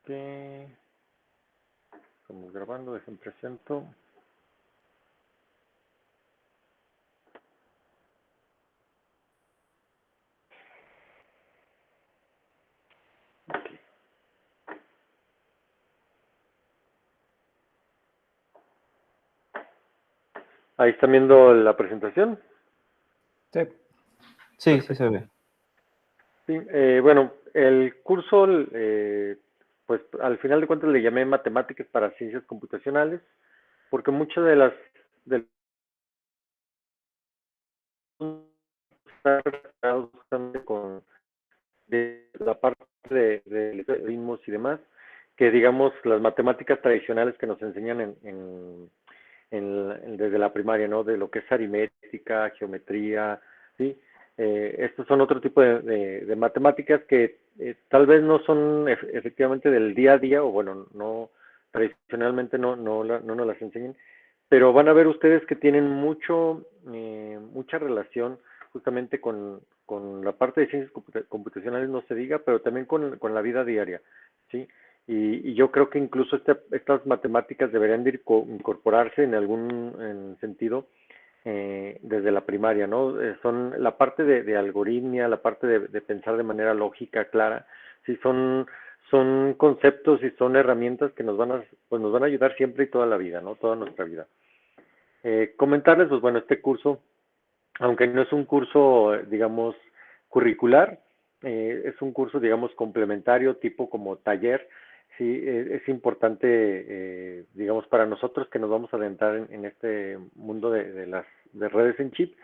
Que estamos grabando, dejen presento. Okay. Ahí están viendo la presentación. Sí, sí, Perfecto. sí se ve. Sí, bueno, el curso, pues al final de cuentas le llamé Matemáticas para Ciencias Computacionales, porque muchas de las de con de la parte de ritmos y demás, que digamos las matemáticas tradicionales que nos enseñan desde la primaria, ¿no? De lo que es aritmética, geometría, ¿sí? Estos son otro tipo de matemáticas que tal vez no son efectivamente del día a día, o bueno, no tradicionalmente no nos las enseñan, pero van a ver ustedes que tienen mucha relación justamente con la parte de ciencias computacionales, no se diga, pero también con la vida diaria, ¿sí? Y yo creo que incluso estas matemáticas deberían de incorporarse en algún sentido desde la primaria, ¿no? Son la parte de algoritmia, la parte de pensar de manera lógica, clara, sí, son conceptos y son herramientas que pues nos van a ayudar siempre y toda la vida, ¿no? Toda nuestra vida. Comentarles, pues bueno, este curso, aunque no es un curso, digamos, curricular, es un curso, digamos, complementario, tipo como taller. Sí, es importante, digamos, para nosotros que nos vamos a adentrar en este mundo de redes en chip.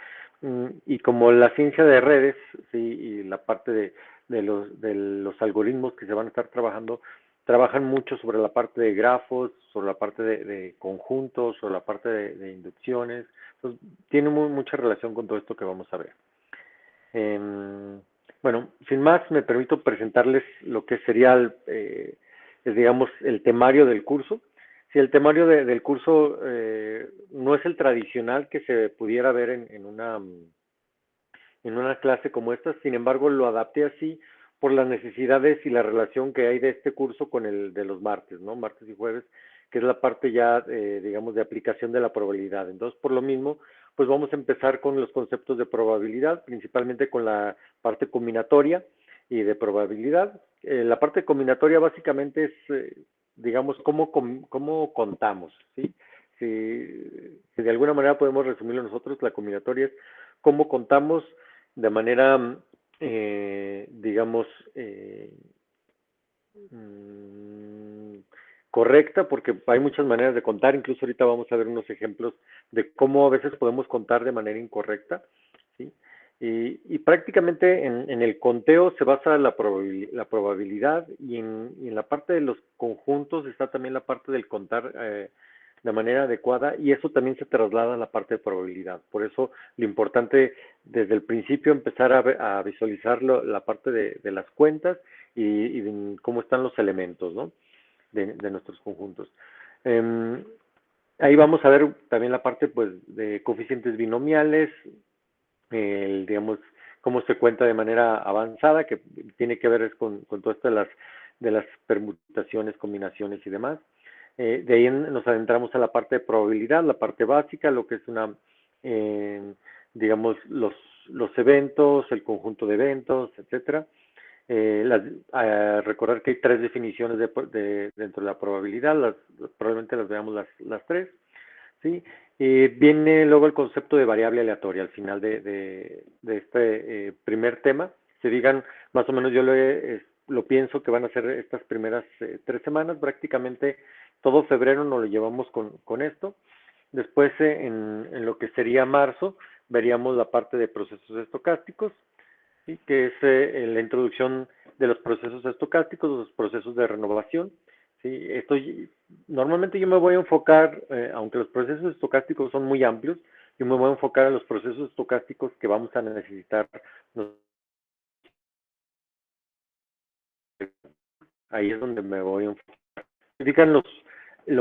Y como la ciencia de redes, sí, y la parte de los algoritmos que se van a estar trabajando, trabajan mucho sobre la parte de grafos, sobre la parte de conjuntos, sobre la parte de inducciones. Entonces, tiene mucha relación con todo esto que vamos a ver. Bueno, sin más, me permito presentarles lo que sería, digamos, el temario del curso. Si el temario del curso no es el tradicional que se pudiera ver en una clase como esta, sin embargo, lo adapté así por las necesidades y la relación que hay de este curso con el de los martes, ¿no? Martes y jueves, que es la parte ya, digamos, de aplicación de la probabilidad. Entonces, por lo mismo, pues vamos a empezar con los conceptos de probabilidad, principalmente con la parte combinatoria y de probabilidad. La parte combinatoria básicamente es, digamos, cómo contamos, ¿sí? Si de alguna manera podemos resumirlo nosotros, la combinatoria es cómo contamos de manera, digamos, mm, correcta, porque hay muchas maneras de contar, incluso ahorita vamos a ver unos ejemplos de cómo a veces podemos contar de manera incorrecta, ¿sí? Y prácticamente en el conteo se basa la probabilidad y en la parte de los conjuntos está también la parte del contar de manera adecuada y eso también se traslada a la parte de probabilidad. Por eso lo importante desde el principio empezar a visualizar la parte de las cuentas y de cómo están los elementos, ¿no? de nuestros conjuntos. Eh, Ahí vamos a ver también la parte pues de coeficientes binomiales, digamos, cómo se cuenta de manera avanzada, que tiene que ver con todo esto de las permutaciones, combinaciones y demás. De ahí nos adentramos a la parte de probabilidad, la parte básica, lo que es eh, digamos, los eventos, el conjunto de eventos, etcétera. Recordar que hay tres definiciones dentro de la probabilidad, probablemente las veamos las tres, ¿sí? Viene luego el concepto de variable aleatoria al final de este primer tema. Se digan, más o menos yo lo pienso que van a ser estas primeras 3 semanas, prácticamente todo febrero nos lo llevamos con esto. Después, en lo que sería marzo, veríamos la parte de procesos estocásticos, ¿sí? Que es la introducción de los procesos estocásticos, los procesos de renovación. ¿Sí? Normalmente yo me voy a enfocar, aunque los procesos estocásticos son muy amplios, yo me voy a enfocar en los procesos estocásticos que vamos a necesitar. Ahí es donde me voy a enfocar. Digan los,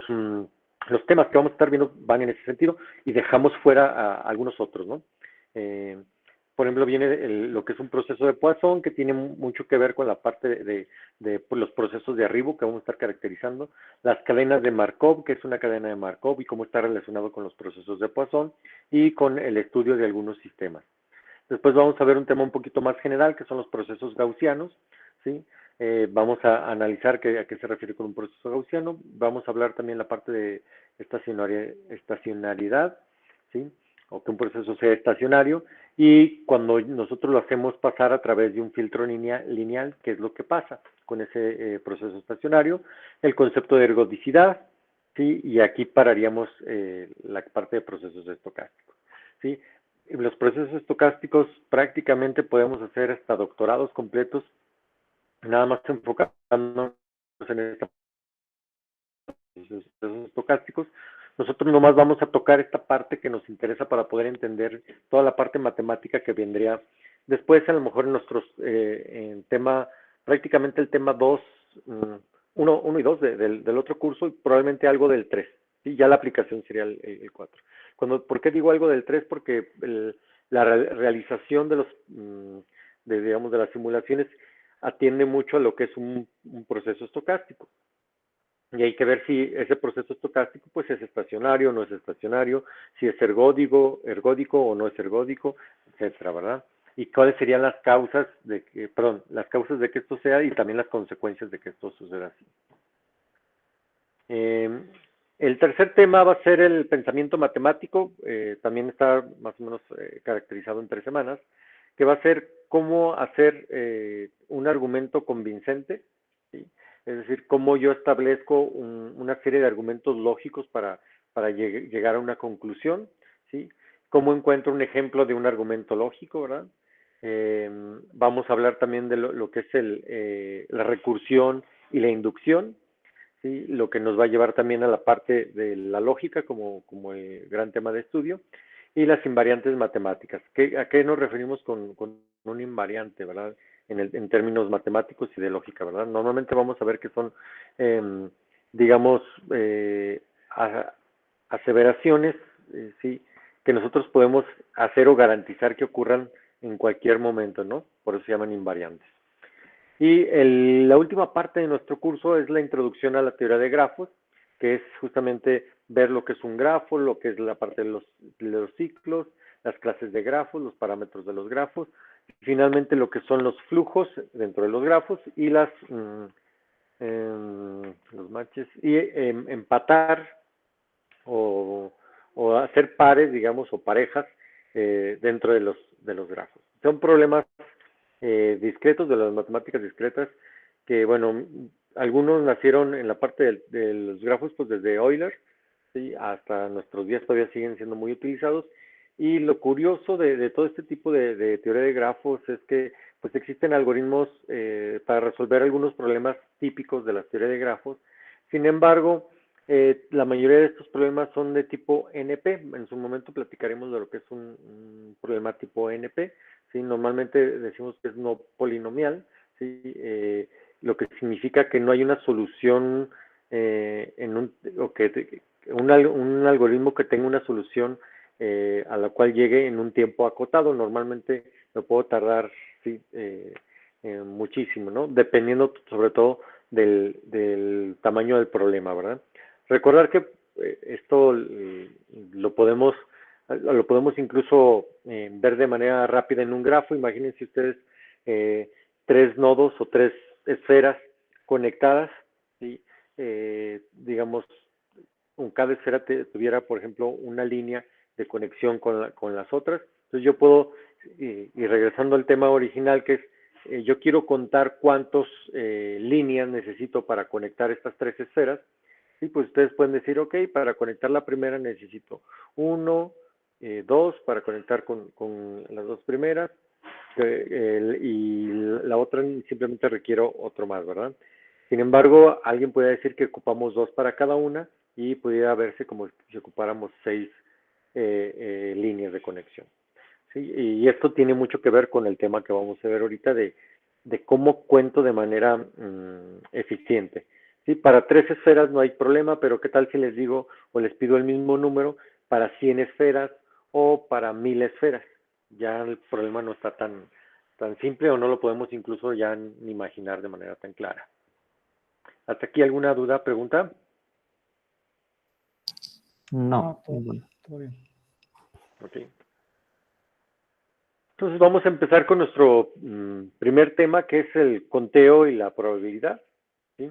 mm, los temas que vamos a estar viendo van en ese sentido y dejamos fuera a algunos otros, ¿no? Eh, por ejemplo, viene lo que es un proceso de Poisson, que tiene mucho que ver con la parte de pues, los procesos de arribo que vamos a estar caracterizando, las cadenas de Markov, que es una cadena de Markov y cómo está relacionado con los procesos de Poisson y con el estudio de algunos sistemas. Después vamos a ver un tema un poquito más general, que son los procesos gaussianos, ¿sí? Vamos a analizar a qué se refiere con un proceso gaussiano. Vamos a hablar también la parte de estacionariedad, ¿sí? O que un proceso sea estacionario. Y cuando nosotros lo hacemos pasar a través de un filtro lineal, ¿qué es lo que pasa con ese proceso estacionario? El concepto de ergodicidad, ¿sí? Y aquí pararíamos la parte de procesos estocásticos, ¿sí? Los procesos estocásticos prácticamente podemos hacer hasta doctorados completos, nada más enfocándonos en estos procesos estocásticos. Nosotros nomás vamos a tocar esta parte que nos interesa para poder entender toda la parte matemática que vendría después, a lo mejor en nuestros, en tema, prácticamente el tema 2, 1 y 2 del otro curso y probablemente algo del 3. Y ya la aplicación sería el 4. ¿Por qué digo algo del 3? Porque la realización de digamos, de las simulaciones atiende mucho a lo que es un proceso estocástico. Y hay que ver si ese proceso estocástico pues es estacionario o no es estacionario, si es ergódico o no es ergódico, etcétera, ¿verdad? Y cuáles serían las causas las causas de que esto sea y también las consecuencias de que esto suceda así. El tercer tema va a ser el pensamiento matemático, también está más o menos caracterizado en 3 semanas, que va a ser cómo hacer un argumento convincente, ¿sí? Es decir, cómo yo establezco una serie de argumentos lógicos para llegar a una conclusión, ¿sí? Cómo encuentro un ejemplo de un argumento lógico, ¿verdad? Vamos a hablar también de lo que es la recursión y la inducción, ¿sí? Lo que nos va a llevar también a la parte de la lógica como el gran tema de estudio, y las invariantes matemáticas. ¿A qué nos referimos con un invariante, verdad? En términos matemáticos y de lógica, ¿verdad? Normalmente vamos a ver que son, digamos, aseveraciones, ¿sí? Que nosotros podemos hacer o garantizar que ocurran en cualquier momento, ¿no? Por eso se llaman invariantes. Y la última parte de nuestro curso es la introducción a la teoría de grafos, que es justamente ver lo que es un grafo, lo que es la parte de los ciclos, las clases de grafos, los parámetros de los grafos, y finalmente lo que son los flujos dentro de los grafos y los matches, y empatar o hacer pares, digamos, o parejas dentro de los grafos. Son problemas discretos, de las matemáticas discretas, que bueno, algunos nacieron en la parte de los grafos pues desde Euler, ¿sí? Hasta nuestros días todavía siguen siendo muy utilizados, y lo curioso de todo este tipo de teoría de grafos es que pues existen algoritmos para resolver algunos problemas típicos de la teoría de grafos. Sin embargo, la mayoría de estos problemas son de tipo NP. En su momento platicaremos de lo que es un problema tipo NP. ¿Sí? Normalmente decimos que es no polinomial, ¿sí? Lo que significa que no hay una solución un algoritmo que tenga una solución a la cual llegue en un tiempo acotado. Normalmente lo puedo tardar, ¿sí? Muchísimo, ¿no? Dependiendo sobre todo del tamaño del problema, ¿verdad? Recordar que esto lo podemos incluso ver de manera rápida en un grafo. Imagínense ustedes 3 nodos o 3 esferas conectadas, ¿sí? Digamos, cada esfera tuviera, por ejemplo, una línea de conexión con las otras. Entonces yo puedo, y regresando al tema original, que es, yo quiero contar cuántas líneas necesito para conectar estas 3 esferas. Y pues ustedes pueden decir, ok, para conectar la primera necesito 1, 2, para conectar con las 2 primeras, y la otra simplemente requiero otro más, ¿verdad? Sin embargo, alguien puede decir que ocupamos 2 para cada una y pudiera verse como si ocupáramos 6 líneas de conexión, ¿sí? Y esto tiene mucho que ver con el tema que vamos a ver ahorita de cómo cuento de manera eficiente. Sí, para 3 esferas no hay problema, pero ¿qué tal si les digo o les pido el mismo número para 100 esferas o para 1000 esferas? ya el problema no está tan simple o no lo podemos incluso ya ni imaginar de manera tan clara. ¿Hasta aquí alguna duda, pregunta? No, todo bien. Ok. Entonces vamos a empezar con nuestro primer tema, que es el conteo y la probabilidad, ¿sí?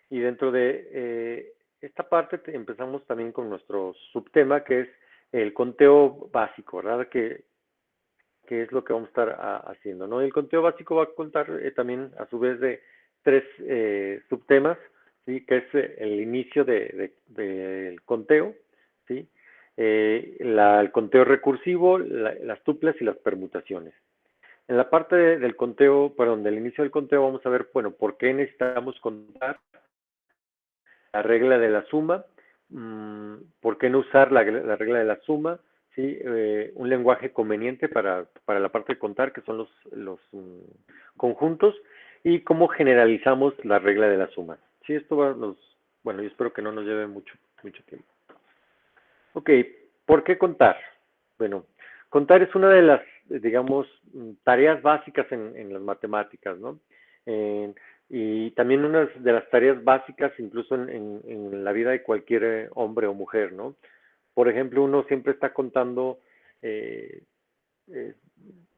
Y dentro de esta parte empezamos también con nuestro subtema, que es el conteo básico, ¿verdad? Que es lo que vamos a estar haciendo, ¿no? El conteo básico va a contar también a su vez de tres subtemas, ¿sí? Que es el inicio del conteo, ¿sí? El conteo recursivo, las tuplas y las permutaciones. En la parte del conteo, perdón, del inicio del conteo vamos a ver, bueno, por qué necesitamos contar, la regla de la suma, por qué no usar la regla de la suma, ¿sí? Un lenguaje conveniente para la parte de contar, que son los conjuntos, y cómo generalizamos la regla de la suma. Sí, esto bueno, yo espero que no nos lleve mucho tiempo. Ok, ¿por qué contar? Bueno, contar es una de las, digamos, tareas básicas en las matemáticas, ¿no? Y también una de las tareas básicas incluso en la vida de cualquier hombre o mujer, ¿no? Por ejemplo, uno siempre está contando, eh, eh,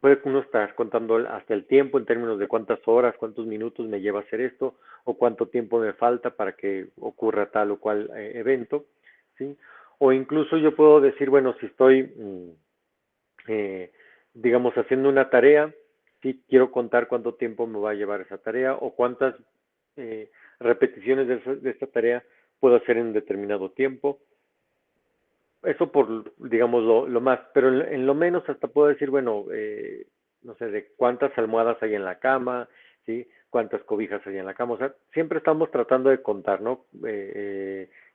puede uno estar contando hasta el tiempo en términos de cuántas horas, cuántos minutos me lleva a hacer esto, o cuánto tiempo me falta para que ocurra tal o cual evento, ¿sí? O incluso yo puedo decir, bueno, si estoy, digamos, haciendo una tarea, sí quiero contar cuánto tiempo me va a llevar esa tarea o cuántas repeticiones de esta tarea puedo hacer en determinado tiempo. Eso por, digamos, lo más, pero en lo menos hasta puedo decir, bueno, no sé, de cuántas almohadas hay en la cama, ¿sí? Cuántas cobijas hay en la cama, o sea, siempre estamos tratando de contar, ¿no?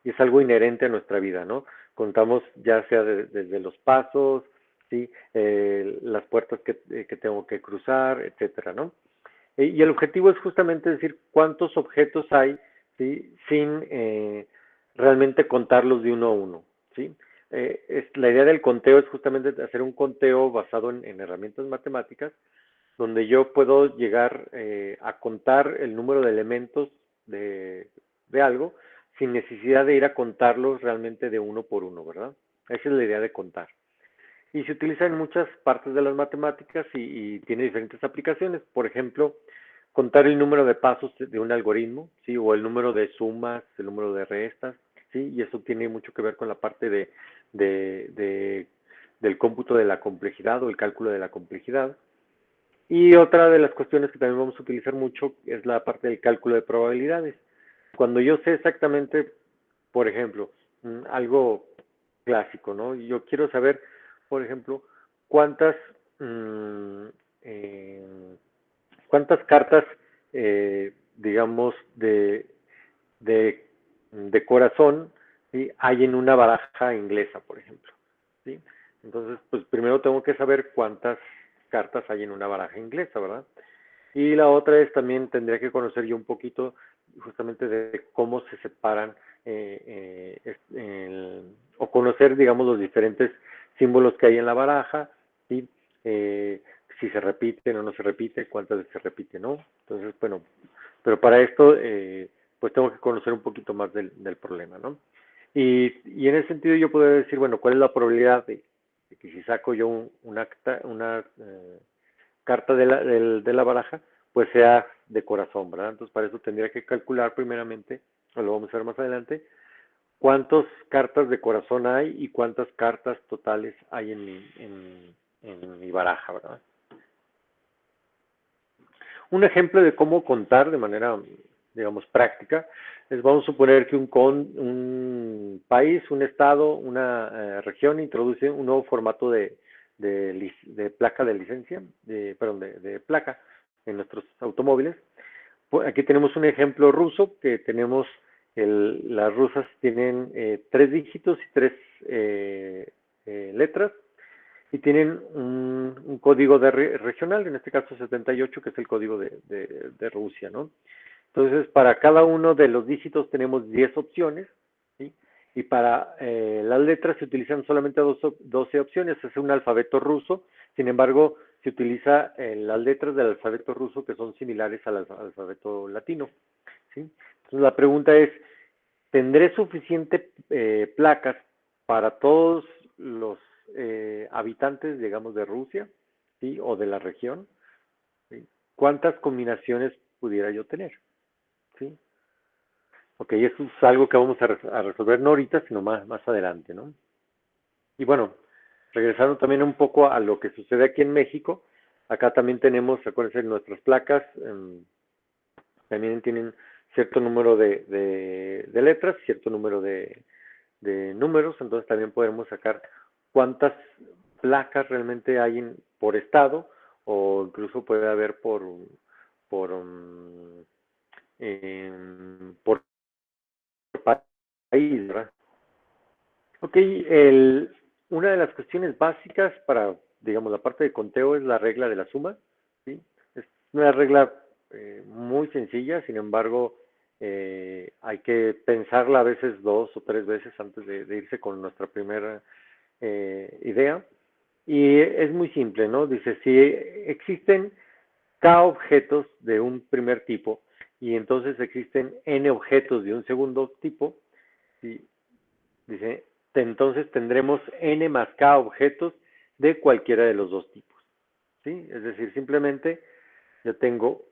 Y es algo inherente a nuestra vida, ¿no? Contamos ya sea desde los pasos, ¿sí? Las puertas que tengo que cruzar, etcétera, ¿no? Y el objetivo es justamente decir cuántos objetos hay, ¿sí? Sin realmente contarlos de uno a uno, ¿sí? La idea del conteo es justamente hacer un conteo basado en herramientas matemáticas, donde yo puedo llegar a contar el número de elementos de algo sin necesidad de ir a contarlos realmente de uno por uno, ¿verdad? Esa es la idea de contar. Y se utiliza en muchas partes de las matemáticas y tiene diferentes aplicaciones. Por ejemplo, contar el número de pasos de un algoritmo, ¿sí? O el número de sumas, el número de restas, ¿sí? Y eso tiene mucho que ver con la parte del cómputo de la complejidad o el cálculo de la complejidad. Y otra de las cuestiones que también vamos a utilizar mucho es la parte del cálculo de probabilidades. Cuando yo sé exactamente, por ejemplo, algo clásico, ¿no? Yo quiero saber, por ejemplo, cuántas, mmm, eh, cuántas cartas, digamos, de corazón, ¿sí? Hay en una baraja inglesa, por ejemplo, ¿sí? Entonces, pues primero tengo que saber cuántas cartas hay en una baraja inglesa, ¿verdad? Y la otra es también tendría que conocer yo un poquito justamente de cómo se separan o conocer, digamos, los diferentes símbolos que hay en la baraja, ¿sí? Si se repiten o no se repite, cuántas veces se repite, ¿no? Entonces, bueno, pero para esto, pues tengo que conocer un poquito más del problema, ¿no? Y en ese sentido yo puedo decir, bueno, ¿cuál es la probabilidad de que si saco yo una carta de la baraja, pues sea de corazón, ¿verdad? Entonces para eso tendría que calcular primeramente, o lo vamos a ver más adelante, cuántas cartas de corazón hay y cuántas cartas totales hay en mi baraja, ¿verdad? Un ejemplo de cómo contar de manera, digamos, práctica es, vamos a suponer que un país, un estado, una región introduce un nuevo formato de placa de licencia, perdón, de placa en nuestros automóviles. Aquí tenemos un ejemplo ruso que tenemos, las rusas tienen 3 dígitos y 3 letras y tienen un código regional, en este caso 78, que es el código de Rusia, ¿no? Entonces, para cada uno de los dígitos tenemos 10 opciones, ¿sí? Y para las letras se utilizan solamente 12 opciones, es un alfabeto ruso, sin embargo, se utiliza las letras del alfabeto ruso que son similares al alfabeto latino, ¿sí? Entonces la pregunta es, ¿tendré suficiente placas para todos los habitantes, digamos, de Rusia, ¿sí? O de la región? ¿Sí? ¿Cuántas combinaciones pudiera yo tener? ¿Sí? Ok, eso es algo que vamos a resolver no ahorita, sino más adelante, ¿no? Y bueno, regresando también un poco a lo que sucede aquí en México, acá también tenemos, acuérdense, nuestras placas, también tienen cierto número de letras, cierto número de números, entonces también podemos sacar cuántas placas realmente hay por estado, o incluso puede haber por, por país, ¿verdad? Ok, una de las cuestiones básicas para, digamos, la parte de conteo es la regla de la suma, ¿sí? Es una regla muy sencilla, sin embargo, hay que pensarla a veces 2 o 3 veces antes de irse con nuestra primera idea. Y es muy simple, ¿no? Dice, si existen K objetos de un primer tipo y entonces existen N objetos de un segundo tipo, ¿sí? Dice, entonces tendremos N más K objetos de cualquiera de los dos tipos, ¿sí? Es decir, simplemente yo tengo,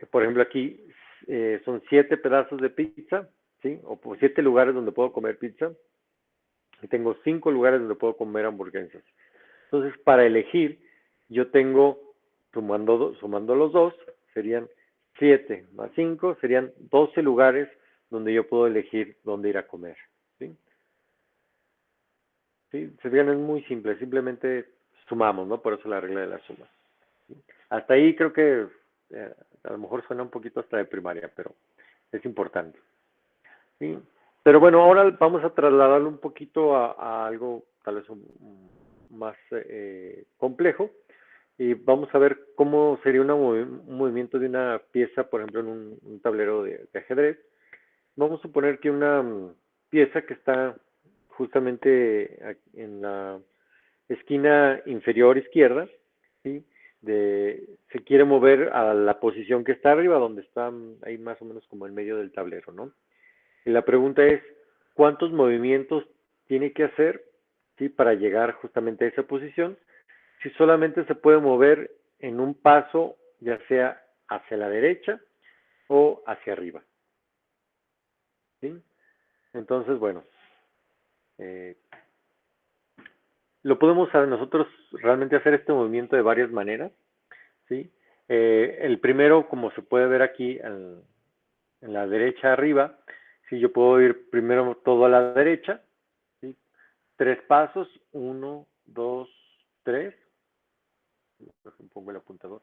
por ejemplo, aquí son 7 pedazos de pizza, ¿sí? O 7 lugares donde puedo comer pizza, y tengo 5 lugares donde puedo comer hamburguesas. Entonces, para elegir, yo tengo, sumando los dos, serían 7 más 5, serían 12 lugares donde yo puedo elegir dónde ir a comer, ¿sí? Sí, se fijan, es muy simple, simplemente sumamos, ¿no? Por eso la regla de la suma. ¿Sí? Hasta ahí creo que a lo mejor suena un poquito hasta de primaria, pero es importante. ¿Sí? Pero bueno, ahora vamos a trasladarlo un poquito a algo tal vez más complejo y vamos a ver cómo sería un movimiento de una pieza, por ejemplo, en un tablero de ajedrez. Vamos a suponer que una pieza que está justamente en la esquina inferior izquierda, ¿sí? Se quiere mover a la posición que está arriba, donde está ahí más o menos como en medio del tablero, ¿no? Y la pregunta es, ¿cuántos movimientos tiene que hacer, ¿sí? Para llegar justamente a esa posición? Si solamente se puede mover en un paso, ya sea hacia la derecha o hacia arriba, ¿sí? Entonces, bueno, eh, lo podemos nosotros realmente hacer este movimiento de varias maneras, ¿sí? El primero, como se puede ver aquí en la derecha arriba, si yo puedo ir primero todo a la derecha, ¿sí? 3 pasos, 1, 2, 3, pongo el apuntador,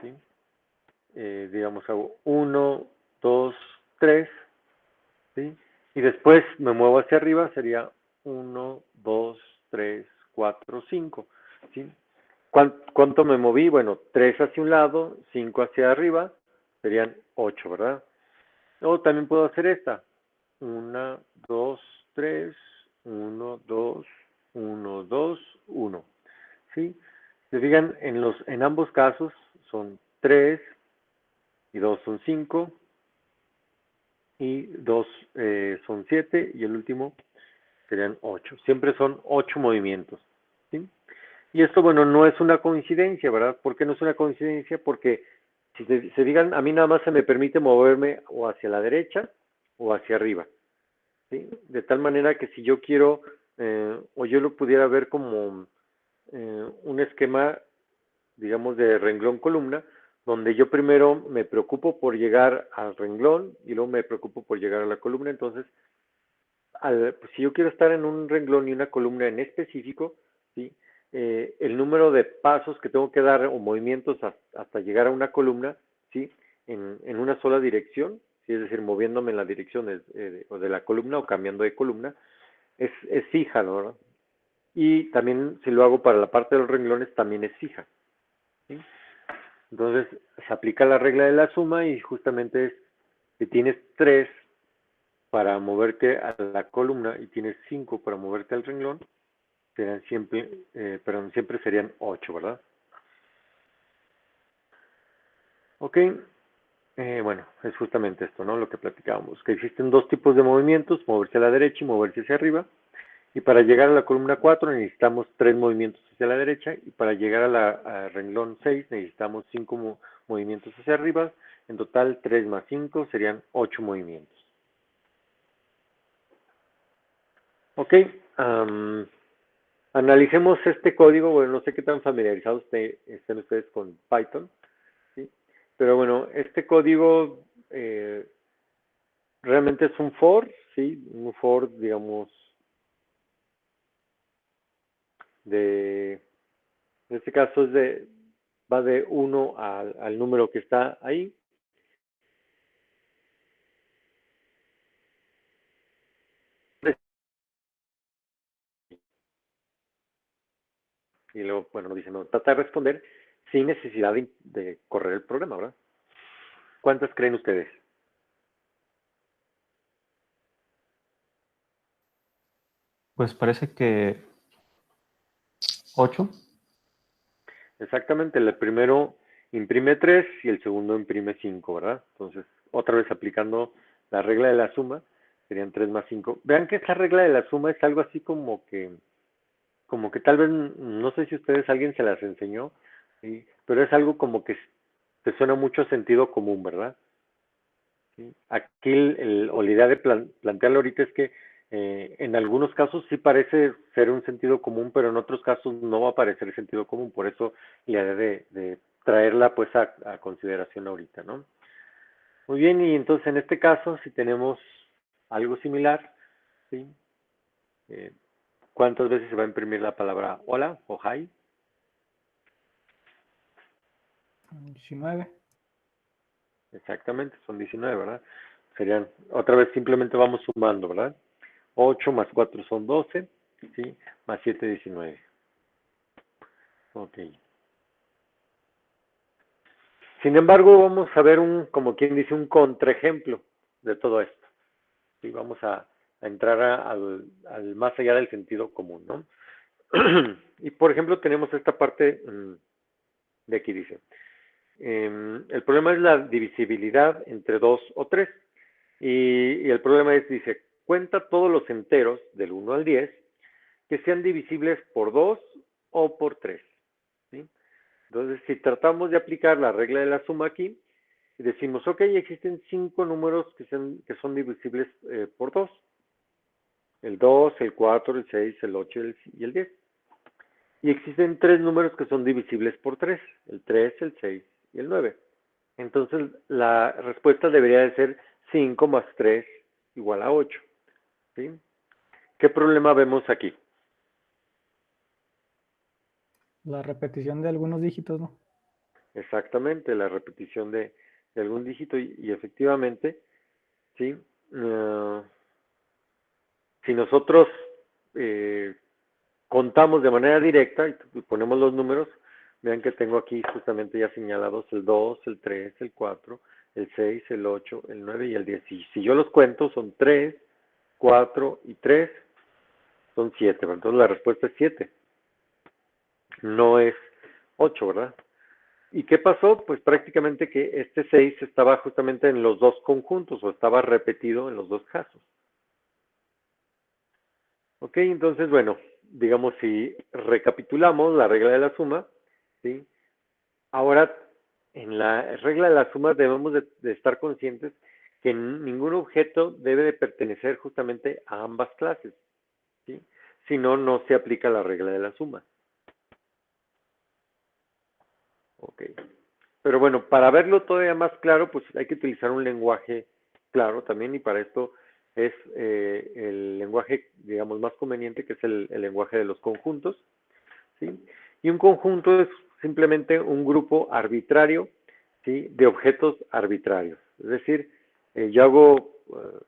¿sí? Digamos hago 1, 2, 3, ¿sí? Y después me muevo hacia arriba, sería 1, 2, 3, 4, 5, ¿sí? ¿Cuánto me moví? Bueno, 3 hacia un lado, 5 hacia arriba, serían 8, ¿verdad? O también puedo hacer esta. 1, 2, 3, 1, 2, 1, 2, 1. ¿Sí? Se fijan, en ambos casos son 3 y 2 son 5 y 2 son 7 y el último serían 8. Siempre son 8 movimientos. ¿Sí? Y esto, bueno, no es una coincidencia, ¿verdad? ¿Por qué no es una coincidencia? Porque si se digan, a mí nada más se me permite moverme o hacia la derecha o hacia arriba, ¿sí? De tal manera que si yo quiero, o yo lo pudiera ver como un esquema, digamos, de renglón-columna, donde yo primero me preocupo por llegar al renglón y luego me preocupo por llegar a la columna. Entonces, pues, si yo quiero estar en un renglón y una columna en específico, ¿sí? El número de pasos que tengo que dar o movimientos hasta llegar a una columna, ¿sí? En una sola dirección, ¿sí? Es decir, moviéndome en la dirección o de la columna o cambiando de columna, es fija, ¿no? ¿Verdad? Y también si lo hago para la parte de los renglones, también es fija, ¿sí? Entonces, se aplica la regla de la suma y justamente es, si tienes 3 para moverte a la columna y tienes 5 para moverte al renglón, serán siempre, siempre serían 8, ¿verdad? Ok, bueno, es justamente esto, ¿no? Lo que platicábamos, que existen dos tipos de movimientos, moverse a la derecha y moverse hacia arriba. Y para llegar a la columna 4 necesitamos 3 movimientos hacia la derecha y para llegar a renglón 6 necesitamos 5 movimientos hacia arriba. En total 3 más 5 serían 8 movimientos. Ok, analicemos este código. Bueno, no sé qué tan familiarizados estén ustedes con Python, ¿sí? Pero bueno, este código realmente es un for, ¿sí? Un for, digamos, en este caso va de 1 al número que está ahí. Y luego, bueno, nos dice, no, trata de responder sin necesidad de correr el programa, ¿verdad? ¿Cuántas creen ustedes? Pues parece que 8. Exactamente, el primero imprime 3 y el segundo imprime 5, ¿verdad? Entonces, otra vez aplicando la regla de la suma, serían 3 más 5. Vean que esta regla de la suma es algo así como que tal vez, no sé si ustedes alguien se las enseñó, ¿sí? Pero es algo como que te suena mucho sentido común, ¿verdad? ¿Sí? Aquí o la idea de plantearlo ahorita es que en algunos casos sí parece ser un sentido común, pero en otros casos no va a parecer sentido común, por eso la idea de traerla pues a consideración ahorita, ¿no? Muy bien, y entonces en este caso, si tenemos algo similar, ¿sí? Eh, ¿Cuántas veces se va a imprimir la palabra hola o hi? 19. Exactamente, son 19, ¿verdad? Serían, otra vez simplemente vamos sumando, ¿verdad? 8 más 4 son 12, ¿sí? Más 7, 19. Ok. Sin embargo, vamos a ver como quien dice, un contraejemplo de todo esto. ¿Sí? Vamos a entrar al más allá del sentido común, ¿no? Y por ejemplo, tenemos esta parte de aquí, dice. El problema es la divisibilidad entre 2 o 3. Y el problema es, dice, cuenta todos los enteros del 1 al 10 que sean divisibles por 2 o por 3. ¿Sí? Entonces, si tratamos de aplicar la regla de la suma aquí, y decimos, ok, existen 5 números que son divisibles por 2. El 2, el 4, el 6, el 8 y el 10. Y existen 3 números que son divisibles por 3. El 3, el 6 y el 9. Entonces, la respuesta debería de ser 5 más 3 igual a 8. ¿Sí? ¿Qué problema vemos aquí? La repetición de algunos dígitos, ¿no? Exactamente, la repetición de algún dígito y efectivamente, ¿sí? Si nosotros contamos de manera directa y ponemos los números, vean que tengo aquí justamente ya señalados el 2, el 3, el 4, el 6, el 8, el 9 y el 10. Y si yo los cuento, son 3, 4 y 3, son 7. Entonces la respuesta es 7, no es 8, ¿verdad? ¿Y qué pasó? Pues prácticamente que este 6 estaba justamente en los dos conjuntos o estaba repetido en los dos casos. Ok, entonces, bueno, digamos si recapitulamos la regla de la suma, ¿sí? Ahora, en la regla de la suma debemos de estar conscientes que ningún objeto debe de pertenecer justamente a ambas clases, ¿sí? Si no, no se aplica la regla de la suma. Ok. Pero bueno, para verlo todavía más claro, pues hay que utilizar un lenguaje claro también y para esto es el lenguaje, digamos, más conveniente, que es el lenguaje de los conjuntos, ¿sí? Y un conjunto es simplemente un grupo arbitrario, ¿sí? De objetos arbitrarios. Es decir, yo hago,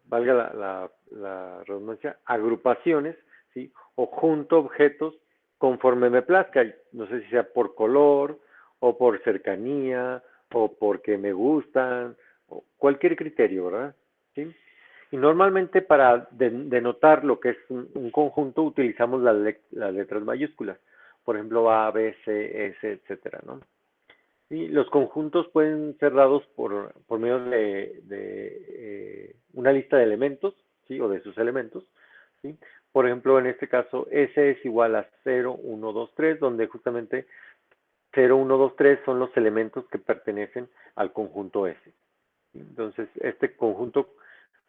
valga la redundancia, agrupaciones, ¿sí? O junto objetos conforme me plazca. No sé si sea por color, o por cercanía, o porque me gustan, o cualquier criterio, ¿verdad? ¿Sí? Y normalmente para denotar lo que es un conjunto utilizamos las letras mayúsculas. Por ejemplo, A, B, C, S, etcétera, ¿no? Y los conjuntos pueden ser dados por medio de una lista de elementos, ¿sí? O de sus elementos, ¿sí? Por ejemplo, en este caso, S es igual a 0, 1, 2, 3, donde justamente 0, 1, 2, 3 son los elementos que pertenecen al conjunto S. Entonces, este conjunto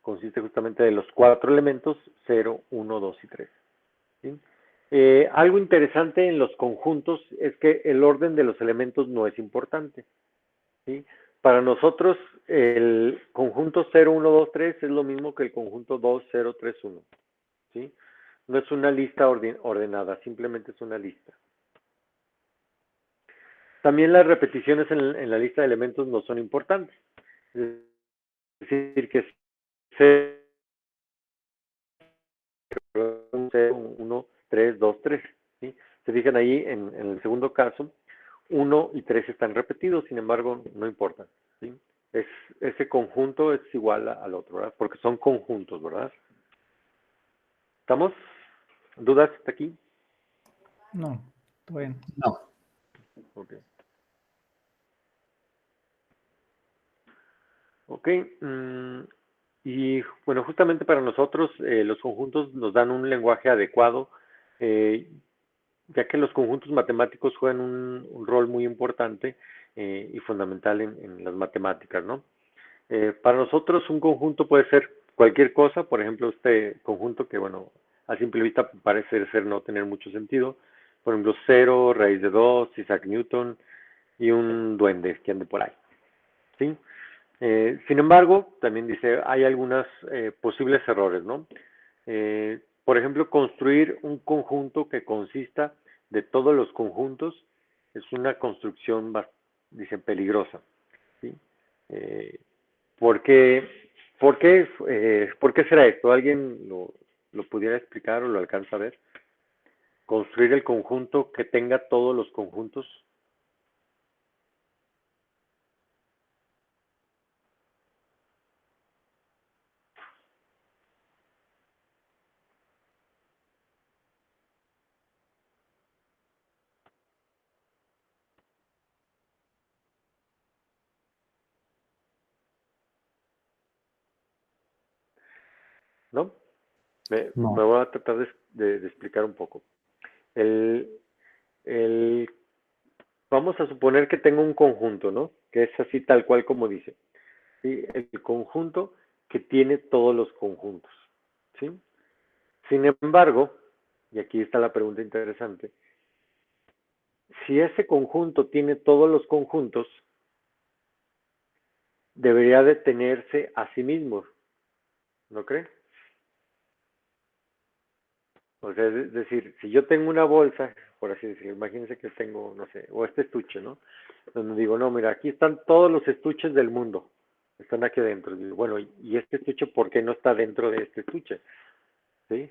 consiste justamente de los 4 elementos 0, 1, 2 y 3. ¿Sí? Algo interesante en los conjuntos es que el orden de los elementos no es importante. ¿Sí? Para nosotros, el conjunto 0, 1, 2, 3 es lo mismo que el conjunto 2, 0, 3, 1. ¿Sí? No es una lista ordenada, simplemente es una lista. También las repeticiones en la lista de elementos no son importantes. Es decir, que 0, 1, 3, 2, 3. ¿Sí? Se fijan ahí en el segundo caso, 1 y 3 están repetidos, sin embargo, no importa. ¿Sí? Ese conjunto es igual al otro, ¿verdad? Porque son conjuntos, ¿verdad? ¿Estamos? ¿Dudas hasta aquí? No, todo bien. No. Ok. Ok. Y bueno, justamente para nosotros los conjuntos nos dan un lenguaje adecuado, ya que los conjuntos matemáticos juegan un rol muy importante y fundamental en las matemáticas, ¿no? Para nosotros un conjunto puede ser cualquier cosa, por ejemplo, este conjunto que, bueno, a simple vista parece ser no tener mucho sentido, por ejemplo, 0, raíz de 2, Isaac Newton y un duende que ande por ahí, ¿sí? Sin embargo, también dice, hay algunos posibles errores, ¿no? Por ejemplo, construir un conjunto que consista de todos los conjuntos es una construcción, dice, peligrosa, ¿sí? Eh, ¿por qué, por qué será esto? ¿Alguien lo pudiera explicar o lo alcanza a ver? Construir el conjunto que tenga todos los conjuntos. ¿No? Me No. voy a tratar de explicar un poco. El, el, vamos a suponer que tengo un conjunto, ¿no? Que es así tal cual como dice. ¿Sí? El conjunto que tiene todos los conjuntos. ¿Sí? Sin embargo, y aquí está la pregunta interesante, si ese conjunto tiene todos los conjuntos, debería detenerse a sí mismo, ¿no cree? O sea, es decir, si yo tengo una bolsa, por así decirlo, imagínense que tengo, no sé, o este estuche, ¿no? Donde digo, no, mira, aquí están todos los estuches del mundo, están aquí adentro. Digo, bueno, ¿y este estuche por qué no está dentro de este estuche? ¿Sí?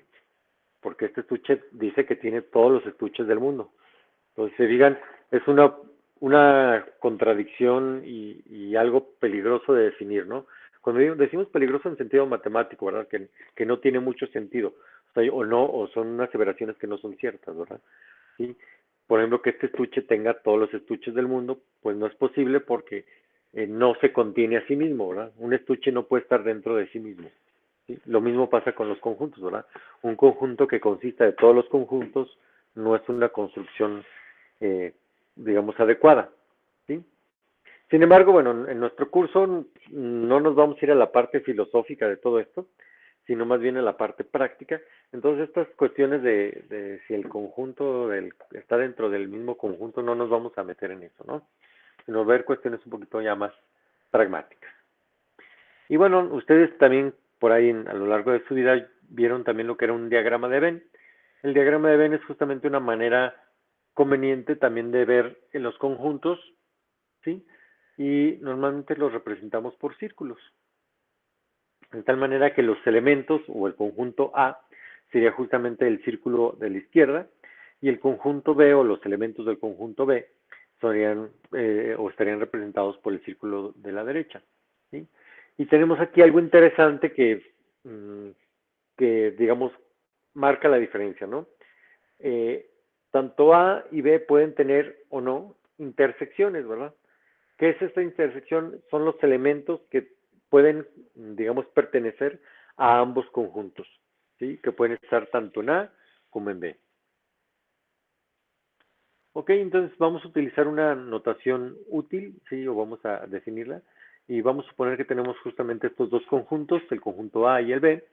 Porque este estuche dice que tiene todos los estuches del mundo. Entonces, se digan, es una contradicción y algo peligroso de definir, ¿no? Cuando decimos peligroso en sentido matemático, ¿verdad? Que no tiene mucho sentido, o sea, o no, o son aseveraciones que no son ciertas, ¿verdad? ¿Sí? Por ejemplo, que este estuche tenga todos los estuches del mundo, pues no es posible porque no se contiene a sí mismo, ¿verdad? Un estuche no puede estar dentro de sí mismo. ¿Sí? Lo mismo pasa con los conjuntos, ¿verdad? Un conjunto que consista de todos los conjuntos no es una construcción, eh, digamos, adecuada. ¿Sí? Sin embargo, bueno, en nuestro curso no nos vamos a ir a la parte filosófica de todo esto, sino más bien a la parte práctica. Entonces, estas cuestiones de si el conjunto está dentro del mismo conjunto, no nos vamos a meter en eso, ¿no? Sino ver cuestiones un poquito ya más pragmáticas. Y bueno, ustedes también por ahí a lo largo de su vida vieron también lo que era un diagrama de Venn. El diagrama de Venn es justamente una manera conveniente también de ver en los conjuntos, ¿sí? Y normalmente los representamos por círculos. De tal manera que los elementos o el conjunto A sería justamente el círculo de la izquierda y el conjunto B o los elementos del conjunto B serían o estarían representados por el círculo de la derecha. ¿Sí? Y tenemos aquí algo interesante que mm, que, digamos, marca la diferencia, ¿no? Eh, Tanto A y B pueden tener o no intersecciones, ¿verdad? ¿Qué es esta intersección? Son los elementos que pueden, digamos, pertenecer a ambos conjuntos, ¿sí? Que pueden estar tanto en A como en B. Ok, entonces vamos a utilizar una notación útil, ¿sí? O vamos a definirla. Y vamos a suponer que tenemos justamente estos dos conjuntos, el conjunto A y el B,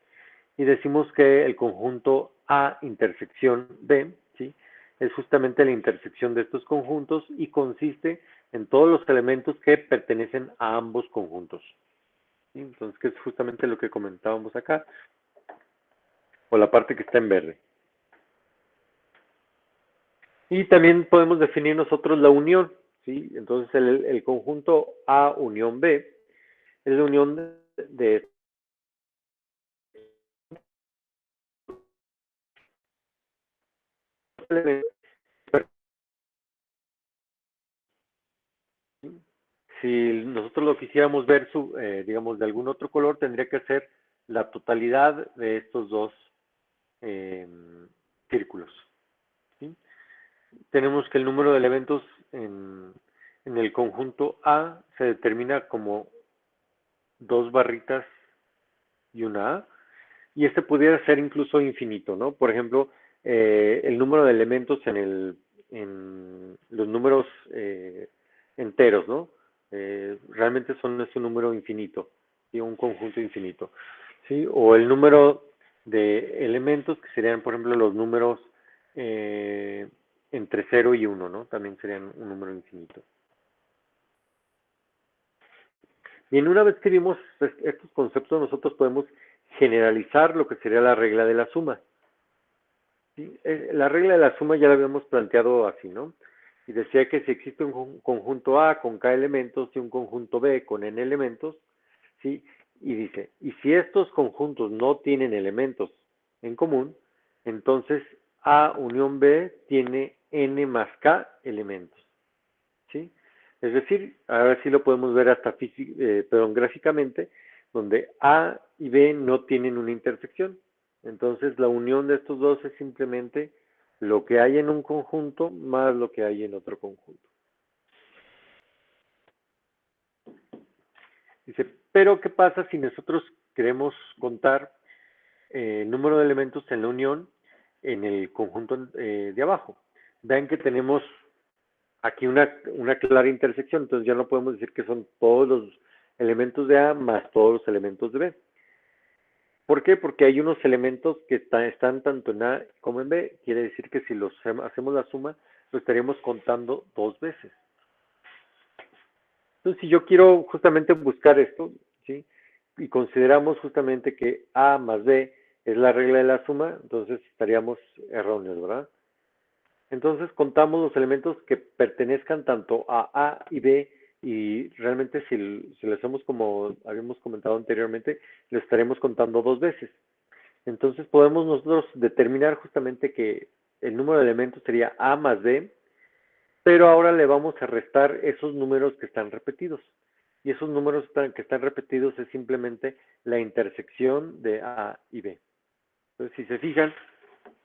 y decimos que el conjunto A intersección B, ¿sí? Es justamente la intersección de estos conjuntos y consiste en todos los elementos que pertenecen a ambos conjuntos, ¿sí? Entonces, que es justamente lo que comentábamos acá, o la parte que está en verde. Y también podemos definir nosotros la unión, ¿sí? Entonces, el conjunto A unión B es la unión de elementos. Si nosotros lo quisiéramos ver, digamos, de algún otro color, tendría que ser la totalidad de estos dos eh, círculos, ¿sí? Tenemos que el número de elementos en el conjunto A se determina como dos barritas y una A, y este pudiera ser incluso infinito, ¿no? Por ejemplo, el número de elementos en los números enteros, ¿no? Realmente es un número infinito, ¿sí? Un conjunto infinito, ¿sí? O el número de elementos que serían, por ejemplo, los números eh, entre 0 y 1, ¿no? También serían un número infinito. Bien, una vez que vimos estos conceptos, nosotros podemos generalizar lo que sería la regla de la suma. ¿Sí? La regla de la suma ya la habíamos planteado así, ¿no? Y decía que si existe un conjunto A con K elementos y un conjunto B con N elementos, ¿sí? Y dice, y si estos conjuntos no tienen elementos en común, entonces A unión B tiene N más K elementos, ¿sí? Es decir, ahora sí lo podemos ver hasta gráficamente, donde A y B no tienen una intersección. Entonces, la unión de estos dos es simplemente lo que hay en un conjunto más lo que hay en otro conjunto. Dice, pero ¿qué pasa si nosotros queremos contar el número de elementos en la unión en el conjunto de abajo? Vean que tenemos aquí una clara intersección, entonces ya no podemos decir que son todos los elementos de A más todos los elementos de B. ¿Por qué? Porque hay unos elementos que están tanto en A como en B. Quiere decir que si los hacemos la suma, lo estaríamos contando dos veces. Entonces, si yo quiero justamente buscar esto, ¿sí? Y consideramos justamente que A más B es la regla de la suma, entonces estaríamos erróneos, ¿verdad? Entonces contamos los elementos que pertenezcan tanto a A y B y realmente si lo hacemos como habíamos comentado anteriormente, lo estaremos contando dos veces. Entonces podemos nosotros determinar justamente que el número de elementos sería A más B, pero ahora le vamos a restar esos números que están repetidos. Y esos números que están repetidos es simplemente la intersección de A y B. Entonces, si se fijan,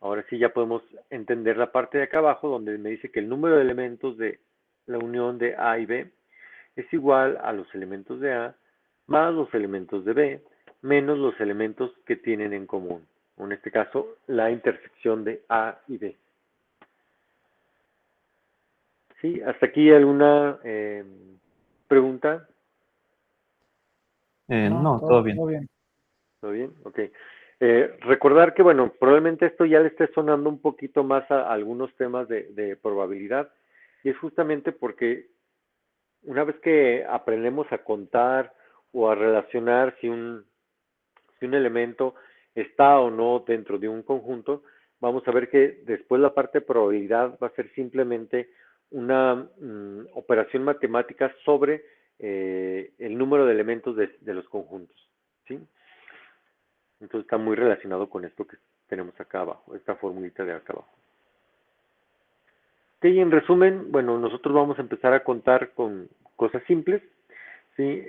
ahora sí ya podemos entender la parte de acá abajo donde me dice que el número de elementos de la unión de A y B es igual a los elementos de A más los elementos de B menos los elementos que tienen en común. En este caso, la intersección de A y B. ¿Sí? ¿Hasta aquí alguna pregunta? No, todo bien. Todo bien. ¿Todo bien? Ok. Recordar que, bueno, probablemente esto ya le esté sonando un poquito más a algunos temas de probabilidad, y es justamente porque una vez que aprendemos a contar o a relacionar si un elemento está o no dentro de un conjunto, vamos a ver que después la parte de probabilidad va a ser simplemente una operación matemática sobre el número de elementos de los conjuntos, ¿sí? Entonces está muy relacionado con esto que tenemos acá abajo, esta formulita de acá abajo. Ok, en resumen, bueno, nosotros vamos a empezar a contar con cosas simples, ¿sí?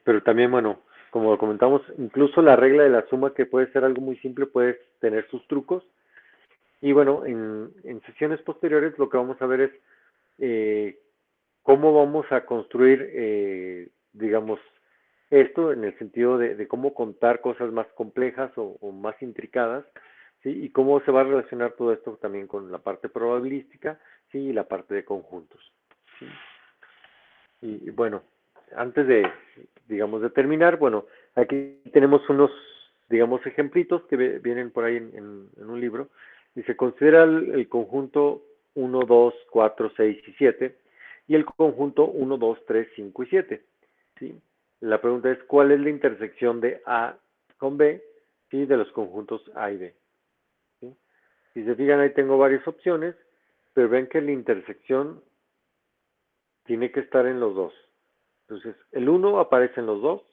Pero también, bueno, como comentamos, incluso la regla de la suma, que puede ser algo muy simple, puede tener sus trucos. Y bueno, en sesiones posteriores lo que vamos a ver es cómo vamos a construir, digamos, esto en el sentido de cómo contar cosas más complejas o más intricadas, ¿sí? Y cómo se va a relacionar todo esto también con la parte probabilística, ¿sí? Y la parte de conjuntos, ¿sí? Y bueno, antes de, digamos, de terminar, bueno, aquí tenemos unos, digamos, ejemplitos que vienen por ahí en un libro. Dice, considera el conjunto 1, 2, 4, 6 y 7 y el conjunto 1, 2, 3, 5 y 7. ¿Sí? La pregunta es, ¿cuál es la intersección de A con B, ¿sí? De los conjuntos A y B? ¿Sí? Si se fijan, ahí tengo varias opciones, pero ven que la intersección tiene que estar en los dos. Entonces, el 1 aparece en los dos,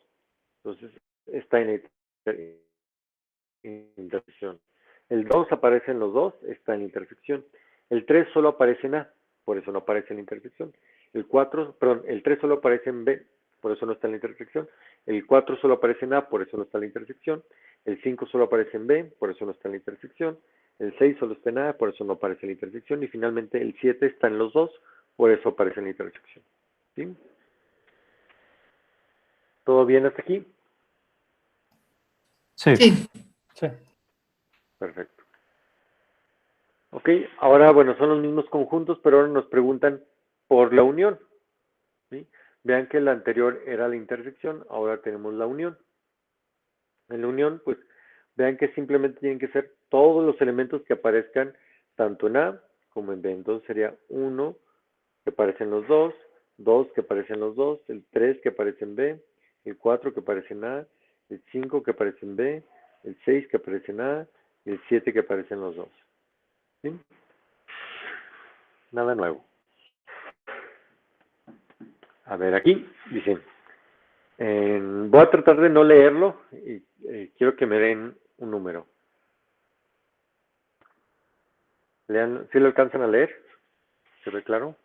entonces está en intersección. El 2 aparece en los dos, está en intersección. El 3 solo aparece en A, por eso no aparece en la intersección. El 4, perdón, el 3 solo aparece en B, por eso no está en la intersección. El 4 solo aparece en A, por eso no está en la intersección. El 5 solo aparece en B, por eso no está en la intersección. El 6 solo está en A, por eso no aparece en la intersección. Y finalmente el 7 está en los dos, por eso aparece en la intersección. ¿Sí? ¿Todo bien hasta aquí? Sí. Sí. Sí. Perfecto. Ok, ahora, bueno, son los mismos conjuntos, pero ahora nos preguntan por la unión, ¿sí? Vean que la anterior era la intersección, ahora tenemos la unión. En la unión, pues, vean que simplemente tienen que ser todos los elementos que aparezcan tanto en A como en B. Entonces sería 1 que aparece en los dos, 2 que aparece en los dos, el 3 que aparece en B, el 4 que aparece en A, el 5 que aparece en B, el 6 que aparece en A, y el 7 que aparece en los dos. ¿Sí? Nada nuevo. A ver, aquí dice, voy a tratar de no leerlo y quiero que me den un número. Lean, ¿sí lo alcanzan a leer? ¿Se ve claro?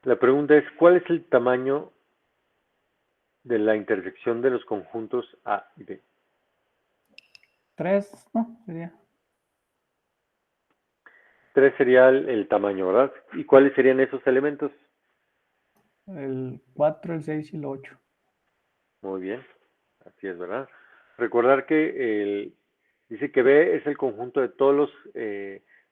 La pregunta es, ¿cuál es el tamaño de la intersección de los conjuntos A y B? 3, ¿no? Sería 3 sería el tamaño, ¿verdad? ¿Y cuáles serían esos elementos? el 4, el 6 y el 8. Muy bien, así es, ¿verdad? Recordar que dice que B es el conjunto de todos los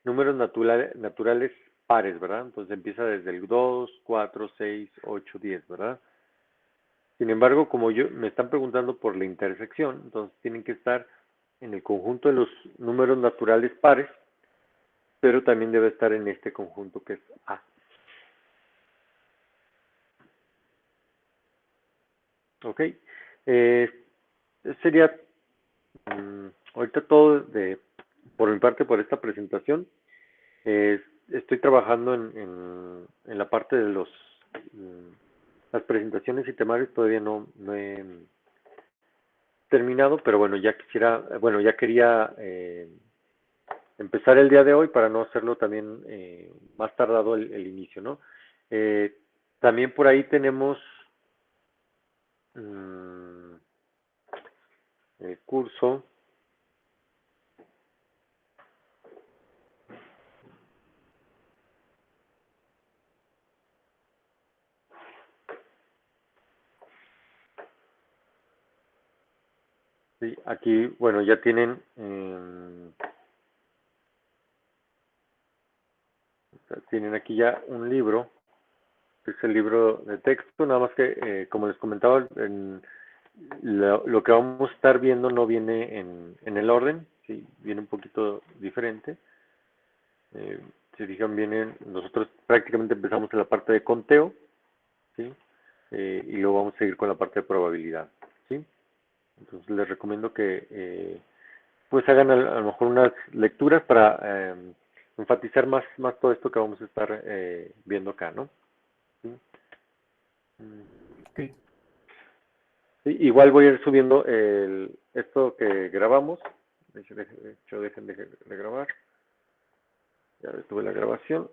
números naturales pares, ¿verdad? Entonces empieza desde el 2, 4, 6, 8, 10, ¿verdad? Sin embargo, como me están preguntando por la intersección, entonces tienen que estar en el conjunto de los números naturales pares, pero también debe estar en este conjunto que es A. ¿Ok? Eh, sería ahorita todo por mi parte, por esta presentación. Estoy trabajando en la parte de las presentaciones y temarios, todavía no he terminado, pero bueno, ya quería empezar el día de hoy para no hacerlo también más tardado el inicio, ¿no? Eh, También por ahí tenemos mm, el curso. Sí, aquí, bueno, ya tienen aquí ya un libro, que es el libro de texto, nada más que, como les comentaba, lo que vamos a estar viendo no viene en el orden, sí, viene un poquito diferente. Eh, si fijan, nosotros prácticamente empezamos en la parte de conteo, ¿sí? Y luego vamos a seguir con la parte de probabilidad, ¿sí? Entonces les recomiendo que pues hagan a lo mejor unas lecturas para enfatizar más todo esto que vamos a estar viendo acá, ¿no? ¿Sí? Ok. Sí, igual voy a ir subiendo esto que grabamos, de hecho dejen de grabar, ya detuve la grabación.